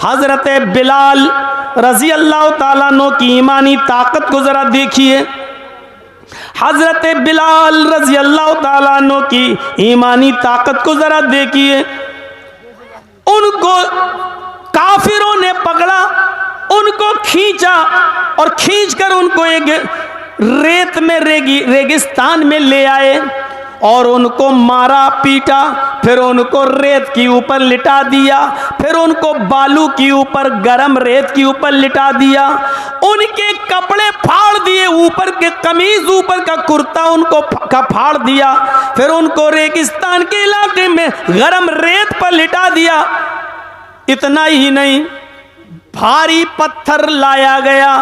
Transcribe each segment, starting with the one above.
हजरत बिलाल रजी अल्लाह ताला अन्हु की ईमानी ताकत को जरा देखिए। हजरत बिलाल रजी अल्लाह ताला अन्हु की ईमानी ताकत को जरा देखिए। उनको काफिरों ने पकड़ा, उनको खींचा और खींचकर उनको एक रेत में रेगिस्तान में ले आए और उनको मारा पीटा, फिर उनको रेत के ऊपर लिटा दिया, फिर उनको बालू के ऊपर गरम रेत के ऊपर लिटा दिया, उनके कपड़े फाड़ दिए, ऊपर के कमीज ऊपर का कुर्ता उनको का फाड़ दिया, फिर उनको रेगिस्तान के इलाके में गरम रेत पर लिटा दिया। इतना ही नहीं, भारी पत्थर लाया गया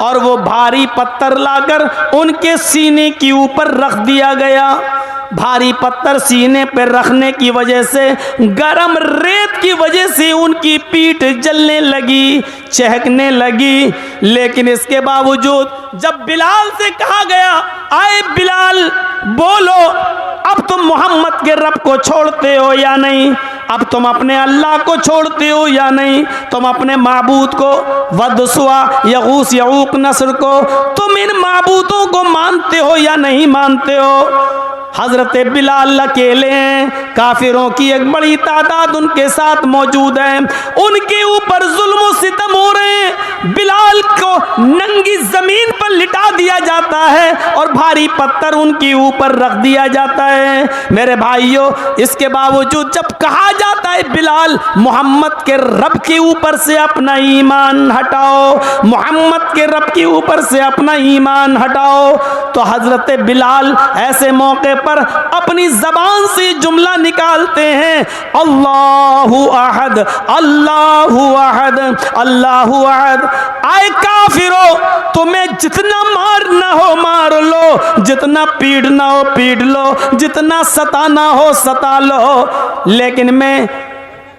और वो भारी पत्थर लाकर उनके सीने के ऊपर रख दिया गया। भारी पत्थर सीने पर रखने की वजह से, गरम रेत की वजह से उनकी पीठ जलने लगी, चहकने लगी। लेकिन इसके बावजूद जब बिलाल से कहा गया, आए बिलाल बोलो, अब तुम मोहम्मद के रब को छोड़ते हो या नहीं, अब तुम अपने अल्लाह को छोड़ते हो या नहीं, तुम अपने माबूद को वदसुआ यगूस यऊक नस्र को, तुम इन माबूदों को मानते हो या नहीं मानते हो। हजरत बिलाल अकेले हैं, काफिरों की एक बड़ी तादाद उनके साथ मौजूद है, उनके ऊपर जुल्म और सितम हो रहे हैं। बिलाल को नंगी जमीन पर लिटा दिया जाता है और भारी पत्थर उनके ऊपर रख दिया जाता है। मेरे भाइयों, इसके बावजूद जब कहा जाता है बिलाल मोहम्मद के रब के ऊपर से अपना ईमान हटाओ, मोहम्मद के रब के ऊपर से अपना ईमान हटाओ, तो हजरत बिलाल ऐसे मौके पर अपनी जबान से जुमला निकालते हैं, अल्लाहु अहद अल्लाहु अहद अल्लाहु अहद। आए काफिरो, तुम्हें जितना मारना हो मार लो, जितना पीड़ना हो पीड़ लो, जितना सताना हो सता लो, लेकिन मैं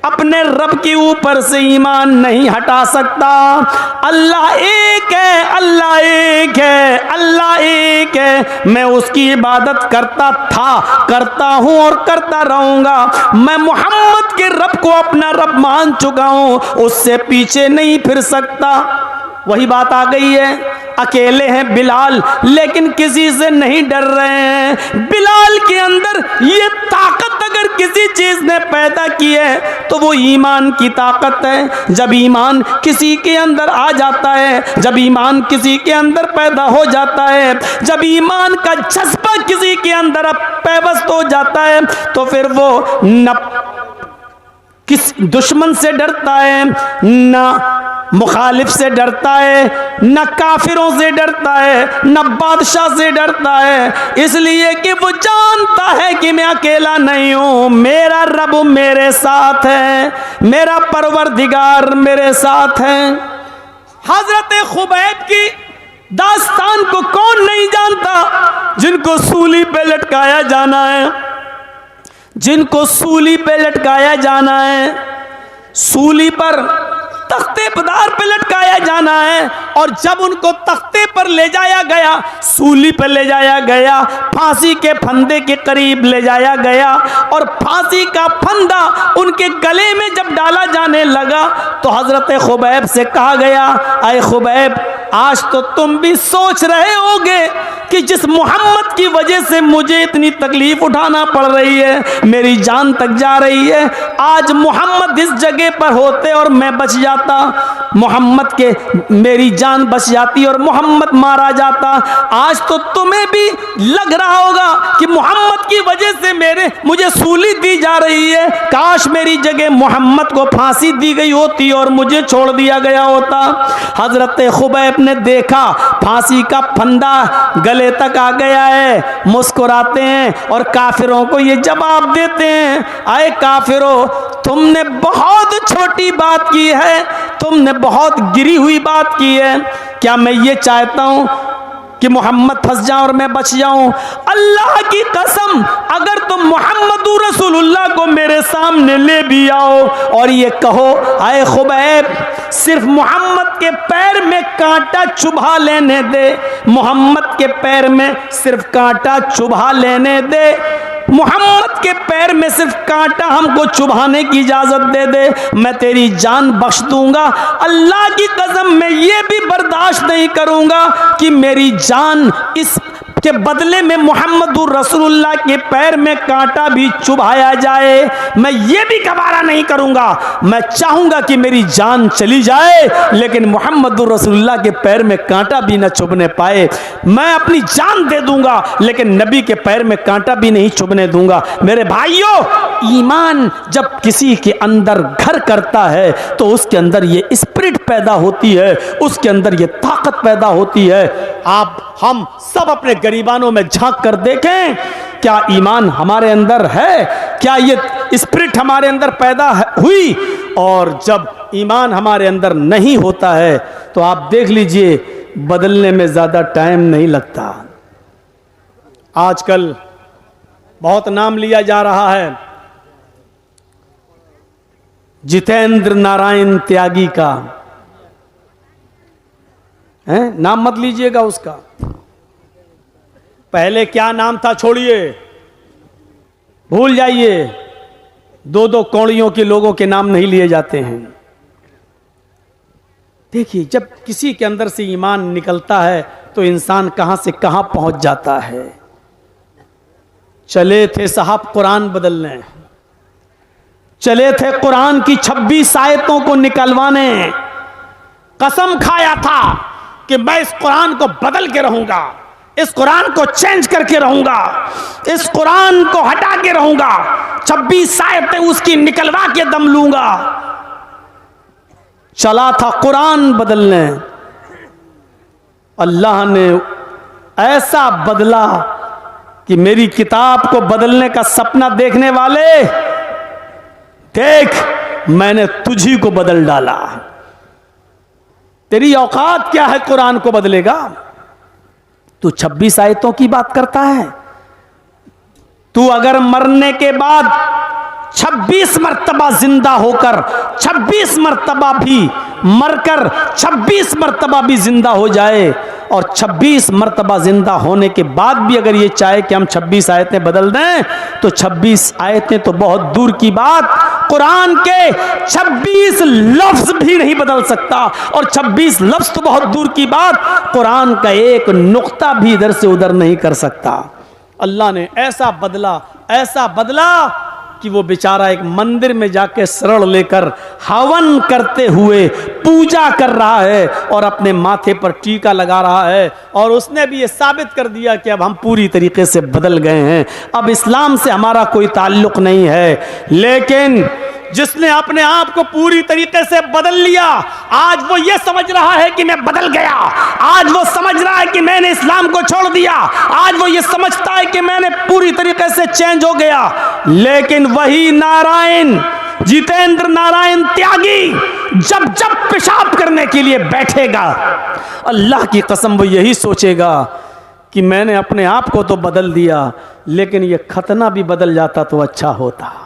अपने रब के ऊपर से ईमान नहीं हटा सकता। अल्लाह एक है, अल्लाह एक है, अल्लाह एक है, मैं उसकी इबादत करता था, करता हूँ और करता रहूँगा। मैं मोहम्मद के रब को अपना रब मान चुका हूँ, उससे पीछे नहीं फिर सकता। वही बात आ गई है, अकेले हैं बिलाल लेकिन किसी से नहीं डर रहे हैं। बिलाल के अंदर ये ताकत अगर किसी चीज ने पैदा की है तो वो ईमान की ताकत है। जब ईमान किसी के अंदर आ जाता है, जब ईमान किसी के अंदर पैदा हो जाता है, जब ईमान का जज्बा किसी के अंदर पैवस्त हो जाता है, तो फिर वो न किस दुश्मन से डरता है, न मुखालिफ से डरता है, न काफिरों से डरता है, न बादशाह से डरता है, इसलिए कि वो जानता है कि मैं अकेला नहीं हूँ, मेरा रब मेरे साथ है, मेरा परवरदिगार मेरे साथ है। हजरत खुबैब की दास्तान को कौन नहीं जानता, जिनको सूली पे लटकाया जाना है, जिनको सूली पे लटकाया जाना है, सूली पर तख्ते पदार पे लटकाया जाना है। और जब उनको तख्ते पर ले जाया गया, सूली पर ले जाया गया, फांसी के फंदे के करीब ले जाया गया और फांसी का फंदा उनके गले में जब डाला जाने लगा तो हजरत खुबैब से कहा गया, अय खुबैब, आज तो तुम भी सोच रहे होगे कि जिस मोहम्मद की वजह से मुझे इतनी तकलीफ उठाना पड़ रही है, मेरी जान तक जा रही है, आज मोहम्मद इस जगह पर होते और मैं बच जाता, मोहम्मद के मेरी जान बच जाती और मोहम्मद मारा जाता। आज तो तुम्हें भी लग रहा होगा कि मोहम्मद की वजह से मुझे सूली दी जा रही है, काश मेरी जगह मोहम्मद को फांसी दी गई होती और मुझे छोड़ दिया गया होता। हजरत खुबैब ने देखा फांसी का फंदा गले तक आ गया है, मुस्कुराते हैं और काफिरों को ये जवाब देते हैं, आए काफिरों, तुमने बहुत छोटी बात की है, तुमने बहुत गिरी हुई बात की है। क्या मैं ये चाहता हूं कि मोहम्मद फंस जाऊं और मैं बच जाऊं? अल्लाह की कसम, अगर तुम मोहम्मदुर रसूलुल्लाह को मेरे सामने ले भी आओ और ये कहो, आए खुबैब, सिर्फ मोहम्मद के पैर में कांटा चुभा लेने दे, मोहम्मद के पैर में सिर्फ कांटा चुभा लेने दे, मोहम्मद के पैर में सिर्फ कांटा हमको चुभाने की इजाजत दे दे, मैं तेरी जान बख्श दूंगा। अल्लाह की कसम मैं ये भी बर्दाश्त नहीं करूंगा कि मेरी जान इस के बदले में मोहम्मदुर रसूलुल्लाह के पैर में कांटा भी चुभाया जाए, मैं ये भी गवारा नहीं करूंगा। मैं चाहूंगा कि मेरी जान चली जाए लेकिन मोहम्मदुर रसूलुल्लाह के पैर में कांटा भी न चुभने पाए। मैं अपनी जान दे दूंगा लेकिन नबी के पैर में कांटा भी नहीं चुभने दूंगा। मेरे भाइयों, ईमान जब किसी के अंदर घर करता है तो उसके अंदर ये स्पिरिट पैदा होती है, उसके अंदर ये ताकत पैदा होती है। आप हम सब अपने गरीबानों में झांक कर देखें, क्या ईमान हमारे अंदर है, क्या ये स्पिरिट हमारे अंदर पैदा हुई। और जब ईमान हमारे अंदर नहीं होता है तो आप देख लीजिए बदलने में ज़्यादा टाइम नहीं लगता। आजकल बहुत नाम लिया जा रहा है जितेंद्र नारायण त्यागी का, है नाम मत लीजिएगा उसका। पहले क्या नाम था छोड़िए, भूल जाइए। दो दो कौड़ियों के लोगों के नाम नहीं लिए जाते हैं। देखिए जब किसी के अंदर से ईमान निकलता है तो इंसान कहां से कहां पहुंच जाता है। चले थे साहब कुरान बदलने, चले थे कुरान की 26 आयतों को निकलवाने, कसम खाया था कि मैं इस कुरान को बदल के रहूंगा, इस कुरान को चेंज करके रहूंगा, इस कुरान को हटा के रहूंगा, 26 आयतें उसकी निकलवा के दम लूंगा। चला था कुरान बदलने, अल्लाह ने ऐसा बदला कि मेरी किताब को बदलने का सपना देखने वाले, देख मैंने तुझी को बदल डाला। तेरी औकात क्या है कुरान को बदलेगा? तू 26 आयतों की बात करता है। तू अगर मरने के बाद 26 मर्तबा जिंदा होकर 26 मर्तबा भी मरकर 26 मर्तबा भी जिंदा हो जाए और 26 मर्तबा जिंदा होने के बाद भी अगर ये चाहे कि हम 26 आयतें बदल दें तो 26 आयतें तो बहुत दूर की बात, कुरान के 26 लफ्ज भी नहीं बदल सकता। और 26 लफ्ज तो बहुत दूर की बात, कुरान का एक नुक्ता भी इधर से उधर नहीं कर सकता। अल्लाह ने ऐसा बदला कि वो बेचारा एक मंदिर में जाके शरण लेकर हवन करते हुए पूजा कर रहा है और अपने माथे पर टीका लगा रहा है। और उसने भी ये साबित कर दिया कि अब हम पूरी तरीके से बदल गए हैं, अब इस्लाम से हमारा कोई ताल्लुक नहीं है। लेकिन जिसने अपने आप को पूरी तरीके से बदल लिया, आज वो ये समझ रहा है कि मैं बदल गया, आज वो समझ रहा है कि मैंने इस्लाम को छोड़ दिया, आज वो ये समझता है कि मैंने पूरी तरीके से चेंज हो गया। लेकिन वही नारायण, जितेंद्र नारायण त्यागी जब जब पेशाब करने के लिए बैठेगा, अल्लाह की कसम वो यही सोचेगा कि मैंने अपने आप को तो बदल दिया, लेकिन ये खतना भी बदल जाता तो अच्छा होता।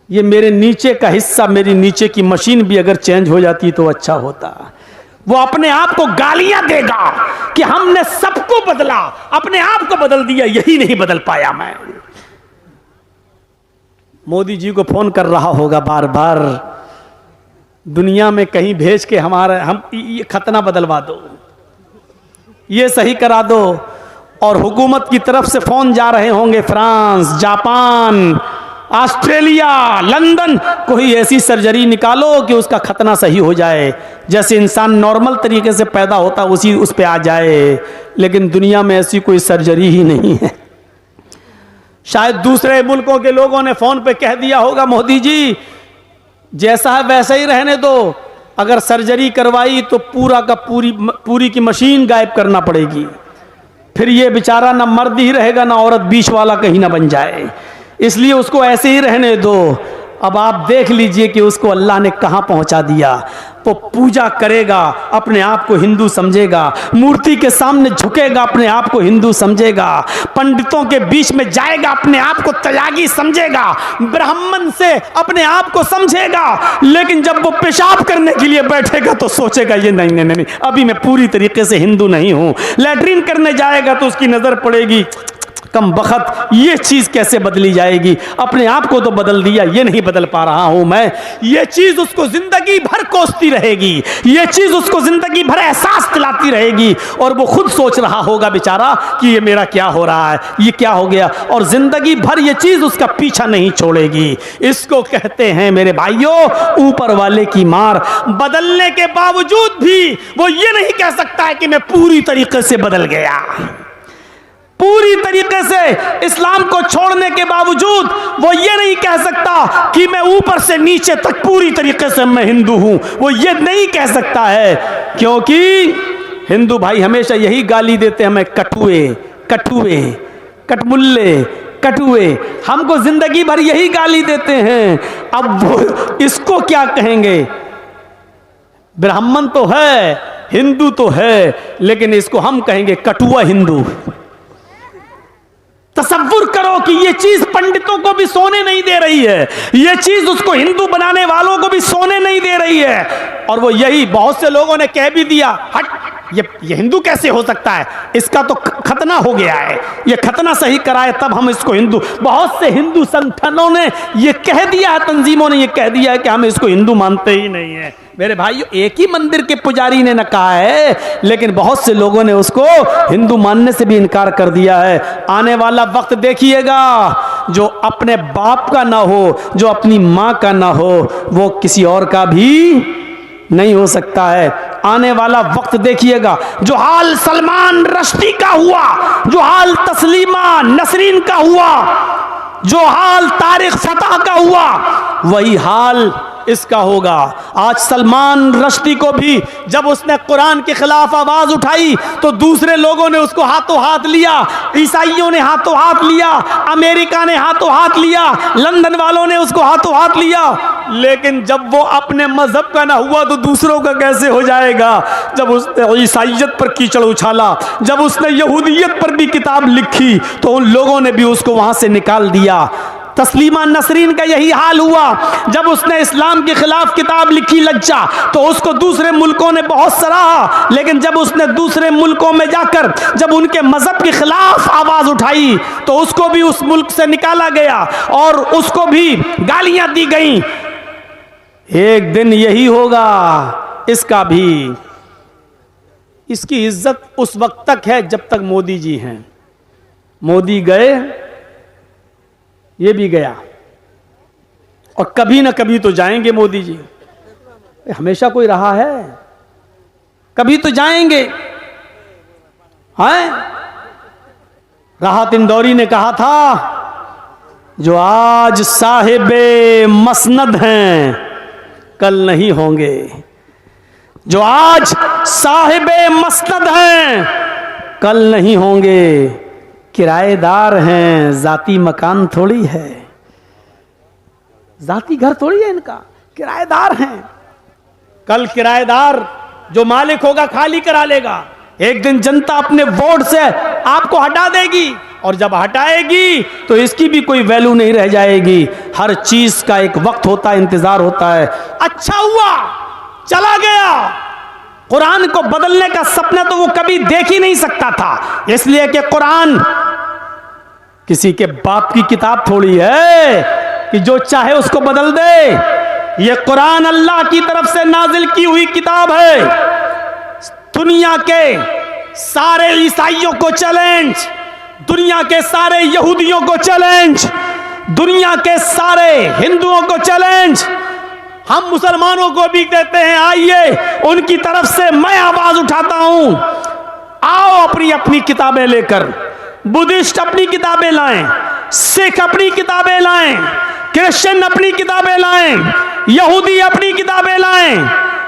ये मेरे नीचे का हिस्सा, मेरी नीचे की मशीन भी अगर चेंज हो जाती तो अच्छा होता। वो अपने आप को गालियां देगा कि हमने सबको बदला, अपने आप को बदल दिया, यही नहीं बदल पाया मैं। मोदी जी को फोन कर रहा होगा बार बार, दुनिया में कहीं भेज के हम ये खतना बदलवा दो, ये सही करा दो। और हुकूमत की तरफ से फोन जा रहे होंगे फ्रांस, जापान, ऑस्ट्रेलिया, लंदन, कोई ऐसी सर्जरी निकालो कि उसका खतना सही हो जाए, जैसे इंसान नॉर्मल तरीके से पैदा होता उस पे आ जाए। लेकिन दुनिया में ऐसी कोई सर्जरी ही नहीं है। शायद दूसरे मुल्कों के लोगों ने फोन पे कह दिया होगा मोदी जी जैसा है वैसा ही रहने दो, अगर सर्जरी करवाई तो पूरा का पूरी की मशीन गायब करना पड़ेगी, फिर ये बेचारा ना मर्द ही रहेगा ना औरत, बीच वाला कहीं ना बन जाए, इसलिए उसको ऐसे ही रहने दो। अब आप देख लीजिए कि उसको अल्लाह ने कहां पहुंचा दिया। वो पूजा करेगा, अपने आप को हिंदू समझेगा, मूर्ति के सामने झुकेगा, अपने आप को हिंदू समझेगा, पंडितों के बीच में जाएगा, अपने आप को त्यागी समझेगा, ब्राह्मण से अपने आप को समझेगा। लेकिन जब वो पेशाब करने के लिए बैठेगा तो सोचेगा ये नहीं, अभी मैं पूरी तरीके से हिंदू नहीं हूं। लैट्रिन करने जाएगा तो उसकी नजर पड़ेगी कम बखत ये चीज़ कैसे बदली जाएगी? अपने आप को तो बदल दिया, ये नहीं बदल पा रहा हूँ मैं। ये चीज़ उसको ज़िंदगी भर कोसती रहेगी, ये चीज़ उसको ज़िंदगी भर एहसास दिलाती रहेगी, और वो खुद सोच रहा होगा बेचारा कि ये मेरा क्या हो रहा है, ये क्या हो गया, और ज़िंदगी भर ये चीज़ उसका पीछा नहीं छोड़ेगी। इसको कहते हैं मेरे भाइयों ऊपर वाले की मार। बदलने के बावजूद भी वो ये नहीं कह सकता है कि मैं पूरी तरीके से बदल गया। पूरी तरीके से इस्लाम को छोड़ने के बावजूद वो ये नहीं कह सकता कि मैं ऊपर से नीचे तक पूरी तरीके से मैं हिंदू हूं। वो ये नहीं कह सकता है, क्योंकि हिंदू भाई हमेशा यही गाली देते हैं हमें, कटुए कटुए कटमुल्ले कटुए, हमको जिंदगी भर यही गाली देते हैं। अब वो इसको क्या कहेंगे? ब्राह्मण तो है, हिंदू तो है, लेकिन इसको हम कहेंगे कटुआ हिंदू। तसव्वुर करो कि ये चीज पंडितों को भी सोने नहीं दे रही है, ये चीज उसको हिंदू बनाने वालों को भी सोने नहीं दे रही है। और वो यही बहुत से लोगों ने कह भी दिया, हट ये हिंदू कैसे हो सकता है, इसका तो खतना हो गया है, ये खतना सही कराए तब हम इसको हिंदू। बहुत से हिंदू संगठनों ने ये कह दिया है, तंजीमों ने ये कह दिया है कि हम इसको हिंदू मानते ही नहीं है। मेरे भाइयों एक ही मंदिर के पुजारी ने न कहा है, लेकिन बहुत से लोगों ने उसको हिंदू मानने से भी इनकार कर दिया है। आने वाला वक्त देखिएगा, जो अपने बाप का ना हो, जो अपनी माँ का ना हो, वो किसी और का भी नहीं हो सकता है। आने वाला वक्त देखिएगा, जो हाल सलमान रश्दी का हुआ, जो हाल तस्लीमा नसरीन का हुआ, जो हाल तारिक फतह का हुआ, वही हाल इसका होगा। आज सलमान रश्दी को भी जब उसने कुरान के खिलाफ आवाज उठाई तो दूसरे लोगों ने उसको हाथों हाथ लिया, ईसाइयों ने हाथों हाथ लिया, अमेरिका ने हाथों हाथ लिया, लंदन वालों ने उसको हाथों हाथ लिया। लेकिन जब वो अपने मजहब का ना हुआ तो दूसरों का कैसे हो जाएगा? जब उसने ईसाइयत पर कीचड़ उछाला, जब उसने यहूदियत पर भी किताब लिखी, तो उन लोगों ने भी उसको वहां से निकाल दिया। तस्लीमा नसरीन का यही हाल हुआ, जब उसने इस्लाम के खिलाफ किताब लिखी लज्जा, तो उसको दूसरे मुल्कों ने बहुत सराहा, लेकिन जब उसने दूसरे मुल्कों में जाकर जब उनके मजहब के खिलाफ आवाज उठाई तो उसको भी उस मुल्क से निकाला गया और उसको भी गालियां दी गई। एक दिन यही होगा इसका भी। इसकी इज्जत उस वक्त तक है जब तक मोदी जी हैं। मोदी गए, ये भी गया, और कभी ना कभी तो जाएंगे मोदी जी। हमेशा कोई रहा है, कभी तो जाएंगे। हैं? राहत इंदौरी ने कहा था, जो आज साहिबे मसनद हैं कल नहीं होंगे। जो आज साहिबे मसनद हैं कल नहीं होंगे। किराएदार हैं, जाती मकान थोड़ी है, जाती घर थोड़ी है इनका, किराएदार हैं। कल किराएदार जो मालिक होगा खाली करा लेगा। एक दिन जनता अपने वोट से आपको हटा देगी, और जब हटाएगी तो इसकी भी कोई वैल्यू नहीं रह जाएगी। हर चीज का एक वक्त होता है, इंतजार होता है। अच्छा हुआ चला गया। कुरान को बदलने का सपना तो वो कभी देख ही नहीं सकता था, इसलिए कि कुरान किसी के बाप की किताब थोड़ी है कि जो चाहे उसको बदल दे। ये कुरान अल्लाह की तरफ से नाजिल की हुई किताब है। दुनिया के सारे ईसाइयों को चैलेंज, दुनिया के सारे यहूदियों को चैलेंज, दुनिया के सारे हिंदुओं को चैलेंज। हम मुसलमानों को भी कहते हैं, आइए उनकी तरफ से मैं आवाज उठाता हूं, आओ अपनी अपनी किताबें लेकर। बुद्धिस्ट अपनी किताबें लाएं, सिख अपनी किताबें लाएं, क्रिश्चियन अपनी किताबें लाएं, यहूदी अपनी किताबें लाएं,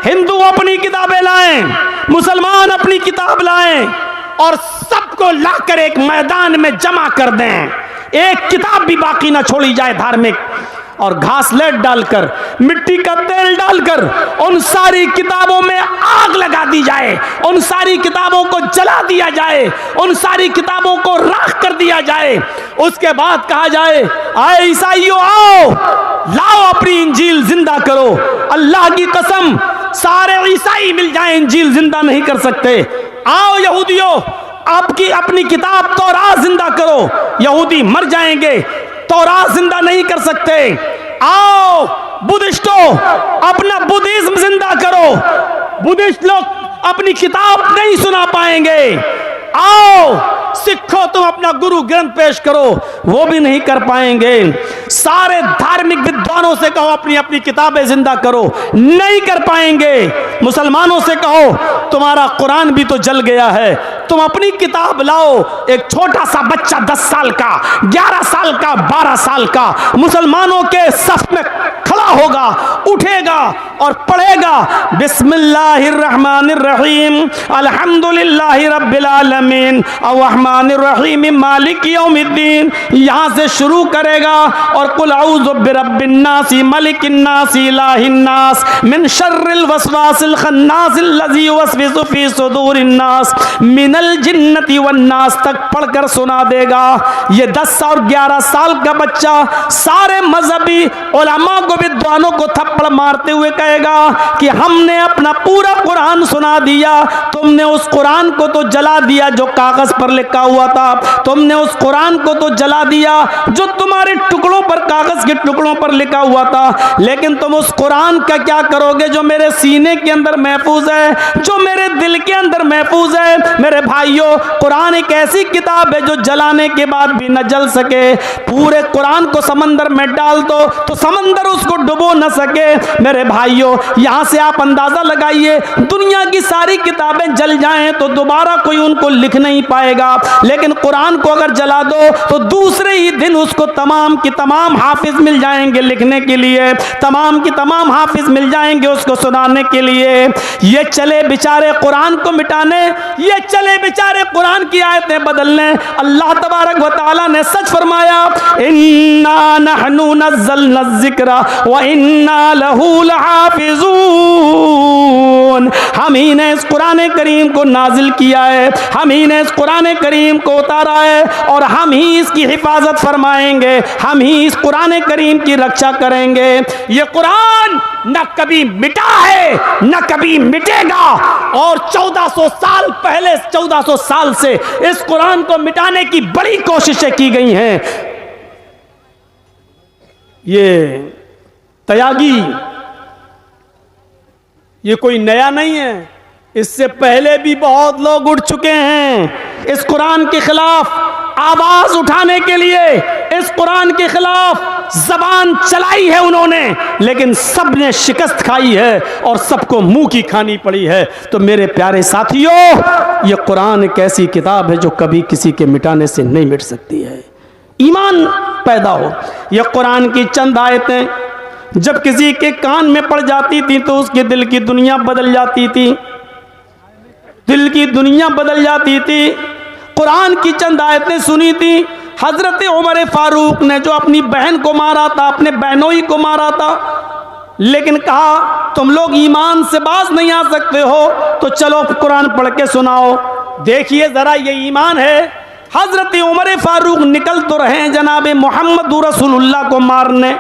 हिंदू अपनी किताबें लाएं, मुसलमान अपनी किताब लाएं, और सबको लाकर एक मैदान में जमा कर दें। एक किताब भी बाकी ना छोड़ी जाए धार्मिक, और घासलेट डालकर, मिट्टी का तेल डालकर उन सारी किताबों में आग लगा दी जाए, उन सारी किताबों को जला दिया जाए, उन सारी किताबों को राख कर दिया जाए। उसके बाद कहा जाए, आए ईसाइयों आओ, लाओ अपनी इंजील जिंदा करो। अल्लाह की कसम सारे ईसाई मिल जाए इंजील जिंदा नहीं कर सकते। आओ यहूदियों आपकी अपनी किताब तौरात जिंदा करो। यहूदी मर जाएंगे, तौरात जिंदा नहीं कर सकते। आओ बुद्धिस्टों, अपना बुद्धिज्म जिंदा करो। बुद्धिस्ट लोग अपनी किताब नहीं सुना पाएंगे। आओ सिखो, तुम अपना गुरु ग्रंथ पेश करो, वो भी नहीं कर पाएंगे। सारे धार्मिक विद्वानों से कहो अपनी अपनी किताबें जिंदा करो, नहीं कर पाएंगे। मुसलमानों से कहो तुम्हारा कुरान भी तो जल गया है, तुम अपनी किताब लाओ। एक छोटा सा बच्चा 10 साल का, 11 साल का, 12 साल का मुसलमानों के सफ में खड़ा होगा, उठेगा और पढ़ेगा बिस्मिल्लाहिर्रहमानिर्रहीम अल्हम्दुलिल्लाहि रब्बिल आलमीन अर्रहमानिर रहीम मालिक यौमिद्दीन, यहां से शुरू करेगा और कुल औज़ु बिरब्बिन नास मलिकिन नास इलाहिन नास मिन शर्रिल वसवासिल खन्नासिल लज़ी युवस्विसु फी सुदूरिन नास मिनल जिन्नति वन नास तक पढ़कर सुना देगा। ये 10 और 11 साल का बच्चा सारे मजहबी उलमा को, विद्वानों को थप्पड़ मारते हुए कहेगा कि हमने अपना पूरा कुरान सुना दिया, तुमने उस कुरान को तो जला दिया जो कागज पर लिखा हुआ था, तुमने उस कुरान को तो जला दिया जो तुम्हारे टुकड़ों पर, कागज के टुकड़ों पर लिखा हुआ था, लेकिन तुम उस कुरान का क्या करोगे जो मेरे सीने के अंदर महफूज है, जो मेरे दिल के अंदर महफूज है। मेरे भाइयों, कुरान एक ऐसी किताब है जो जलाने के बाद भी न जल सके। पूरे कुरान को समंदर में डाल दो तो समंदर उसको डुबो न सके। मेरे भाइयों, यहां से आप अंदाजा लगाइए, दुनिया की सारी किताबें जल जाएं तो दोबारा कोई उनको लिख नहीं पाएगा, लेकिन कुरान को अगर जला दो तो दूसरे ही दिन उसको तमाम की तमाम हाफिज मिल जाएंगे लिखने के लिए, तमाम की तमाम हाफिज मिल जाएंगे उसको सुनाने के लिए। ये चले बेचारे कुरान को मिटाने, ये चले बेचारे कुरान की आयतें बदलने। अल्लाह तबारक व तआला ने सच फरमाया, इन्ना नहनु नज़्ज़लना ज़िक्रा व इन्ना लहू लहाफ़िज़ून, हम ही ने इस कुरान करीम को नाजिल किया है, हम ही ने इस कुरान करीम को उतारा है और हम ही इसकी हिफाजत फरमाएंगे, हम ही इस कुरान करीम की रक्षा करेंगे। ये कुरान न कभी मिटा है न कभी मिटेगा, और 1400 साल पहले, 1400 साल से इस कुरान को मिटाने की बड़ी कोशिशें की गई हैं। ये तयागी, ये कोई नया नहीं है, इससे पहले भी बहुत लोग उठ चुके हैं इस कुरान के खिलाफ आवाज उठाने के लिए। इस कुरान के खिलाफ जबान चलाई है उन्होंने, लेकिन सब ने शिकस्त खाई है और सबको मुंह की खानी पड़ी है। तो मेरे प्यारे साथियों, ये कुरान एक ऐसी किताब है जो कभी किसी के मिटाने से नहीं मिट सकती है। ईमान पैदा हो। ये कुरान की चंद आयतें जब किसी के कान में पड़ जाती थी तो उसके दिल की दुनिया बदल जाती थी, दिल की दुनिया बदल जाती थी। कुरान की चंद आयतें सुनी थी। हजरत उमर फारूक ने जो अपनी बहन को मारा था, अपने बहनोई को मारा था, लेकिन कहा तुम लोग ईमान से बाज नहीं आ सकते हो तो चलो कुरान पढ़ के सुनाओ। देखिए जरा, ये ईमान है। हजरत उमर फारूक निकल तो रहे हैं जनाब मोहम्मद रसूलुल्लाह को मारने,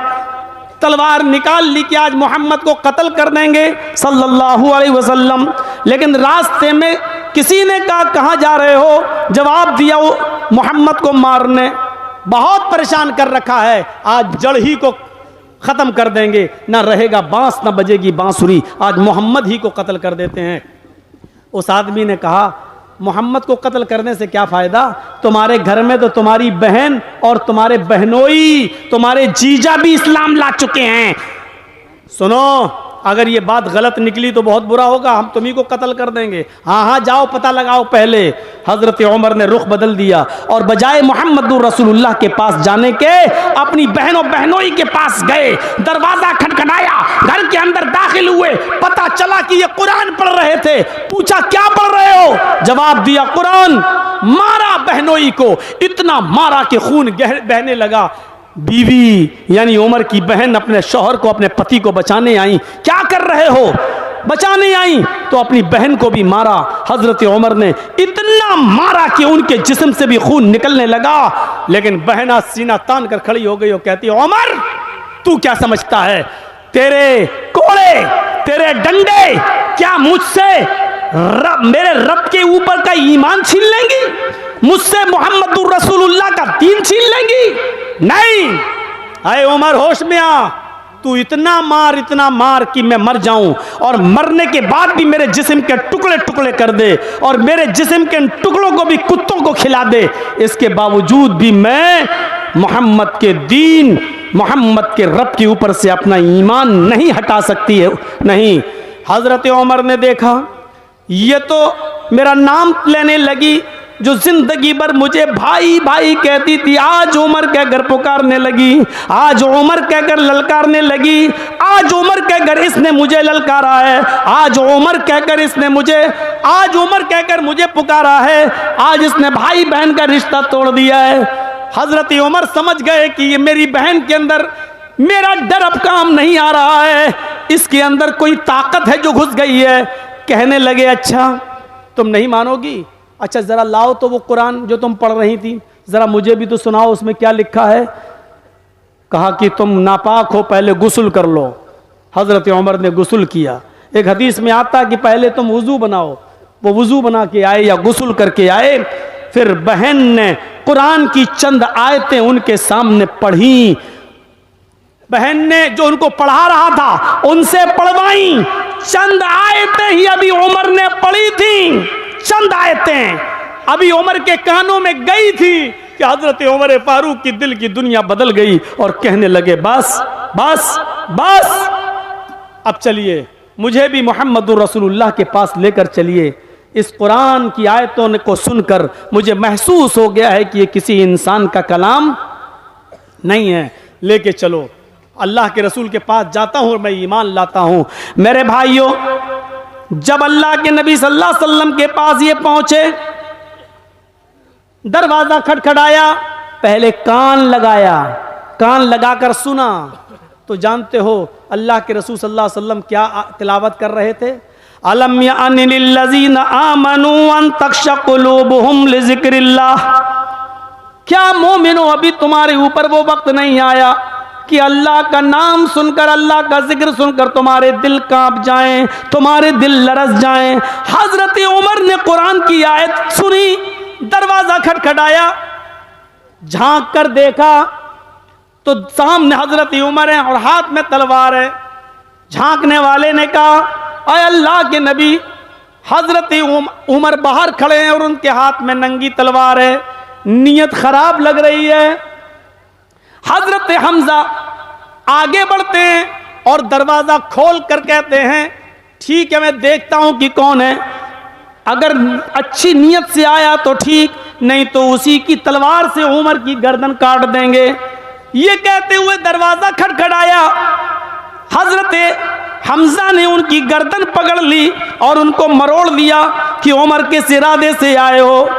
तलवार निकाल ली कि आज मोहम्मद को कत्ल कर देंगे सल्लल्लाहु अलैहि वसल्लम, लेकिन रास्ते में किसी ने कहा कहाँ जा रहे हो? जवाब दिया वो मोहम्मद को मारने। बहुत परेशान कर रखा है, आज जड़ ही को ख़त्म कर देंगे, ना रहेगा बांस ना बजेगी बांसुरी, आज मोहम्मद ही को कत्ल कर देते हैं। उस आदमी ने कहा मोहम्मद को कत्ल करने से क्या फ़ायदा, तुम्हारे घर में तो तुम्हारी बहन और तुम्हारे बहनोई, तुम्हारे जीजा भी इस्लाम ला चुके हैं। सुनो, अगर ये बात गलत निकली तो बहुत बुरा होगा, हम तुम्ही को कत्ल कर देंगे। हाँ हाँ जाओ पता लगाओ पहले। हजरत उमर ने रुख बदल दिया और बजाय मोहम्मद रसूलुल्लाह के पास जाने के अपनी बहनों बहनोई के पास गए। दरवाजा खटखटाया, घर के अंदर दाखिल हुए, पता चला कि ये कुरान पढ़ रहे थे। पूछा क्या पढ़ रहे हो? जवाब दिया कुरान। मारा बहनोई को, इतना मारा कि खून बहने लगा। बीवी यानी उमर की बहन अपने शौहर को, अपने पति को बचाने आई। क्या कर रहे हो? बचाने आई तो अपनी बहन को भी मारा। हजरत उमर ने इतना मारा कि उनके जिस्म से भी खून निकलने लगा, लेकिन बहना सीना तान कर खड़ी हो गई और कहती है उमर तू क्या समझता है, तेरे कोड़े तेरे डंडे क्या मुझसे मेरे रब के ऊपर का ईमान छीन लेंगी, मुझसे मोहम्मदुर रसूलुल्लाह का दीन छीन लेंगी? नहीं। अरे उमर होश में आ, तू इतना मार कि मैं मर जाऊं, और मरने के बाद भी मेरे जिस्म के टुकड़े टुकड़े कर दे, और मेरे जिस्म के टुकड़ों को भी कुत्तों को खिला दे, इसके बावजूद भी मैं मोहम्मद के दीन, मोहम्मद के रब के ऊपर से अपना ईमान नहीं हटा सकती है। नहीं। हजरत उमर ने देखा ये तो मेरा नाम लेने लगी, जो जिंदगी भर मुझे भाई भाई कहती थी, आज उमर कहकर पुकारने लगी, आज उमर कहकर ललकारने लगी, आज उमर कहकर इसने मुझे ललकारा है, आज उमर कहकर इसने मुझे, आज उमर कहकर मुझे पुकारा है, आज इसने भाई बहन का रिश्ता तोड़ दिया है। हजरत उमर समझ गए कि ये मेरी बहन के अंदर मेरा डर अब काम नहीं आ रहा है, इसके अंदर कोई ताकत है जो घुस गई है। कहने लगे अच्छा तुम नहीं मानोगी, अच्छा ज़रा लाओ तो वो कुरान जो तुम पढ़ रही थी, ज़रा मुझे भी तो सुनाओ, उसमें क्या लिखा है। कहा कि तुम नापाक हो, पहले गुस्ल कर लो। हज़रत उमर ने गुस्ल किया। एक हदीस में आता कि पहले तुम वुज़ू बनाओ, वो वुज़ू बना के आए या गुस्ल करके आए, फिर बहन ने कुरान की चंद आयतें उनके सामने पढ़ी। बहन ने जो उनको पढ़ा रहा था उनसे पढ़वाई। चंद आयतें ही अभी उमर ने पढ़ी थी, चंद आयतें अभी उमर के कानों में गई थी कि हजरत उमर फारूक की दिल की दुनिया बदल गई, और कहने लगे बस बस बस, अब चलिए मुझे भी मोहम्मदुर रसूलुल्लाह के पास लेकर चलिए। इस कुरान की आयतों को सुनकर मुझे महसूस हो गया है कि ये किसी इंसान का कलाम नहीं है, लेके चलो। अल्लाह के रसूल के पास जाता हूँ, मैं ईमान लाता हूँ। मेरे भाइयों, जब अल्लाह के नबी सल्लल्लाहु अलैहि वसल्लम के पास ये पहुंचे, दरवाजा खटखटाया, पहले कान लगाया, कान लगाकर सुना, तो जानते हो अल्लाह के रसूल सल्लल्लाहु अलैहि वसल्लम क्या तिलावत कर रहे थे। अलम यानि लिल्लज़ीना आमनू अन तख्शअ क़ुलूबुहुम लिज़िक्रिल्लाह, क्या मोमिनो अभी तुम्हारे ऊपर वो वक्त नहीं आया कि अल्लाह का नाम सुनकर, अल्लाह का जिक्र सुनकर तुम्हारे दिल कांप जाएं, तुम्हारे दिल लरस जाएं। हजरत उमर ने कुरान की आयत सुनी, दरवाजा खटखटाया, झांक कर देखा तो सामने हजरत उमर है और हाथ में तलवार है। झांकने वाले ने कहा अय अल्लाह के नबी, हजरत उमर बाहर खड़े हैं और उनके हाथ में नंगी तलवार है, नीयत खराब लग रही है। हजरत हमजा आगे बढ़ते हैं और दरवाजा खोल कर कहते हैं ठीक है मैं देखता हूं कि कौन है, अगर अच्छी नीयत से आया तो ठीक, नहीं तो उसी की तलवार से उमर की गर्दन काट देंगे। ये कहते हुए दरवाजा खटखटाया, हजरत हमजा ने उनकी गर्दन पकड़ ली और उनको मरोड़ दिया कि उमर किस इरादे से आए हो।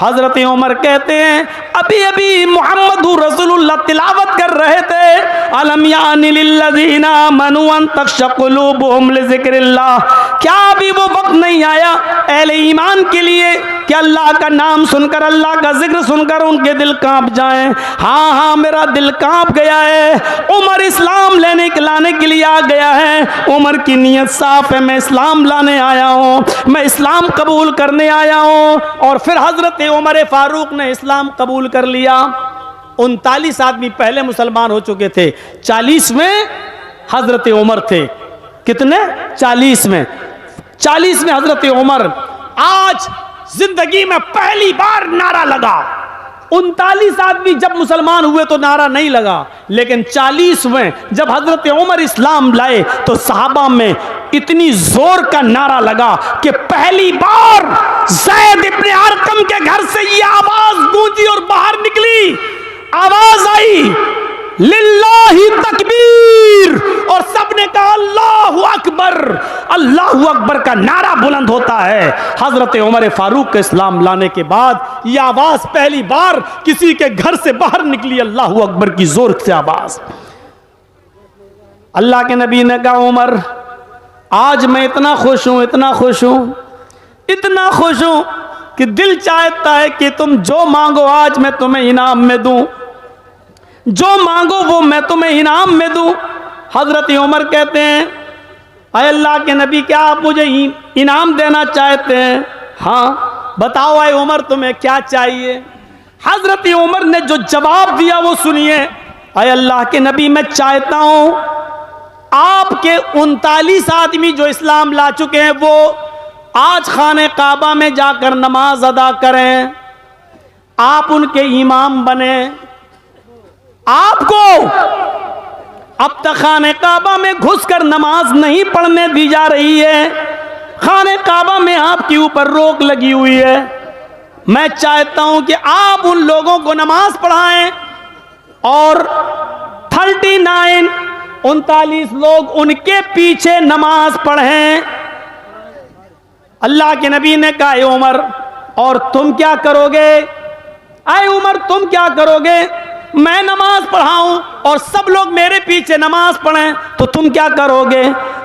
हजरत उमर कहते हैं अभी अभी मोहम्मदुर रसूलुल्लाह तिलावत कर रहे थे, अलम यानि लिल्लज़ीना आमनू अन तख्शअ क़ुलूबुहुम लिज़िक्रिल्लाह, क्या अभी वो वक्त नहीं आया अहले ईमान के लिए कि अल्लाह का नाम सुनकर, अल्लाह का जिक्र सुनकर उनके दिल कांप जाएं। हाँ हाँ मेरा दिल कांप गया है, उमर इस्लाम लाने के लिए आ गया है, उमर की नीयत साफ है, मैं इस्लाम लाने आया हूँ, मैं इस्लाम कबूल करने आया हूँ। और फिर हजरत उमर फारूक ने इस्लाम कबूल कर लिया। 39 आदमी पहले मुसलमान हो चुके थे, 40 में हजरत उमर थे। कितने? 40 में। 40 में हजरत उमर। आज जिंदगी में पहली बार नारा लगा। 39 आदमी जब मुसलमान हुए तो नारा नहीं लगा, लेकिन 40 में जब हजरत उमर इस्लाम लाए तो सहाबा में इतनी जोर का नारा लगा कि पहली बार ज़ैद इब्ने अरकम के घर से ये आवाज गूंजी और बाहर निकली, आवाज आई लिल्लाही तकबीर, और सबने कहा अल्लाहु अकबर। अल्लाहु अकबर का नारा बुलंद होता है। हजरत उमर फारूक के इस्लाम लाने के बाद यह आवाज पहली बार किसी के घर से बाहर निकली, अल्लाहु अकबर की जोर से आवाज। अल्लाह के नबी ने कहा उमर आज मैं इतना खुश हूं, इतना खुश हूं, इतना खुश हूं कि दिल चाहता है कि तुम जो मांगो आज मैं तुम्हें इनाम में दूं, जो मांगो वो मैं तुम्हें इनाम में दूं। हजरत उमर कहते हैं अय अल्लाह के नबी, क्या आप मुझे इनाम देना चाहते हैं? हाँ बताओ अय उमर, तुम्हें क्या चाहिए? हजरत उमर ने जो जवाब दिया वो सुनिए। अय अल्लाह के नबी, मैं चाहता हूं आपके 39 आदमी जो इस्लाम ला चुके हैं वो आज खाने काबा में जाकर नमाज अदा करें, आप उनके इमाम बने। आपको अब तक खाने काबा में घुसकर नमाज नहीं पढ़ने दी जा रही है, खाने काबा में आपके ऊपर रोक लगी हुई है। मैं चाहता हूं कि आप उन लोगों को नमाज पढ़ाएं और 39 लोग उनके पीछे नमाज पढ़ें। अल्लाह के नबी ने कहा, ए उमर, और तुम क्या करोगे? आए उमर, तुम क्या करोगे? मैं नमाज पढ़ाऊं और सब लोग मेरे पीछे नमाज पढ़ें तो तुम क्या करोगे?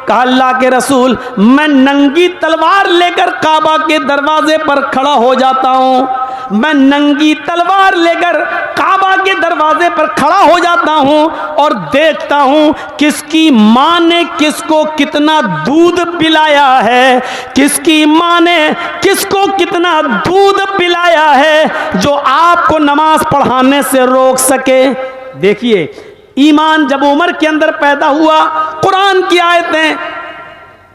कहा, अल्लाह के रसूल, मैं नंगी तलवार लेकर काबा के दरवाजे पर खड़ा हो जाता हूं। मैं नंगी तलवार लेकर काबा के दरवाजे पर खड़ा हो जाता हूं और देखता हूं किसकी मां ने किसको कितना दूध पिलाया है, किसकी मां ने किसको कितना दूध पिलाया है जो आपको नमाज पढ़ाने से रोक सके। देखिए, ईमान जब उमर के अंदर पैदा हुआ, कुरान की आयतें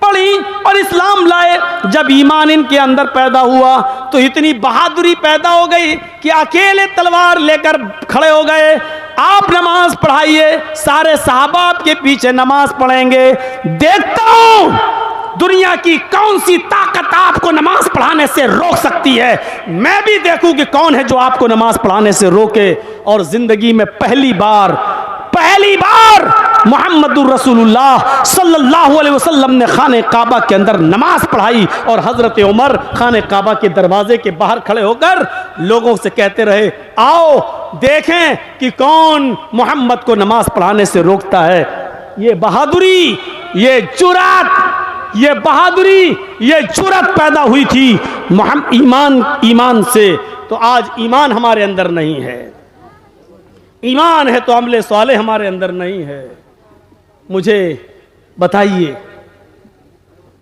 पढ़ी और इस्लाम लाए। जब ईमान इनके अंदर पैदा हुआ तो इतनी बहादुरी पैदा हो गई कि अकेले तलवार लेकर खड़े हो गए। आप नमाज पढ़ाइए, सारे सहाबा आपके पीछे नमाज पढ़ेंगे। देखता हूं दुनिया की कौन सी ताकत आपको नमाज पढ़ाने से रोक सकती है। मैं भी देखूं कि कौन है जो आपको नमाज पढ़ाने से रोके। और जिंदगी में पहली बार मुहम्मदुर रसूलुल्लाह सल्लल्लाहु अलैहि वसल्लम ने खाने काबा के अंदर नमाज पढ़ाई और हजरत उमर खाने काबा के दरवाजे के बाहर खड़े होकर लोगों से कहते रहे, आओ देखें कि कौन मोहम्मद को नमाज पढ़ाने से रोकता है। ये बहादुरी, ये जुर्रत, ये बहादुरी, ये जुर्रत पैदा हुई थी ईमान से। तो आज ईमान हमारे अंदर नहीं है, ईमान है तो अमले साले हमारे अंदर नहीं है। मुझे बताइए,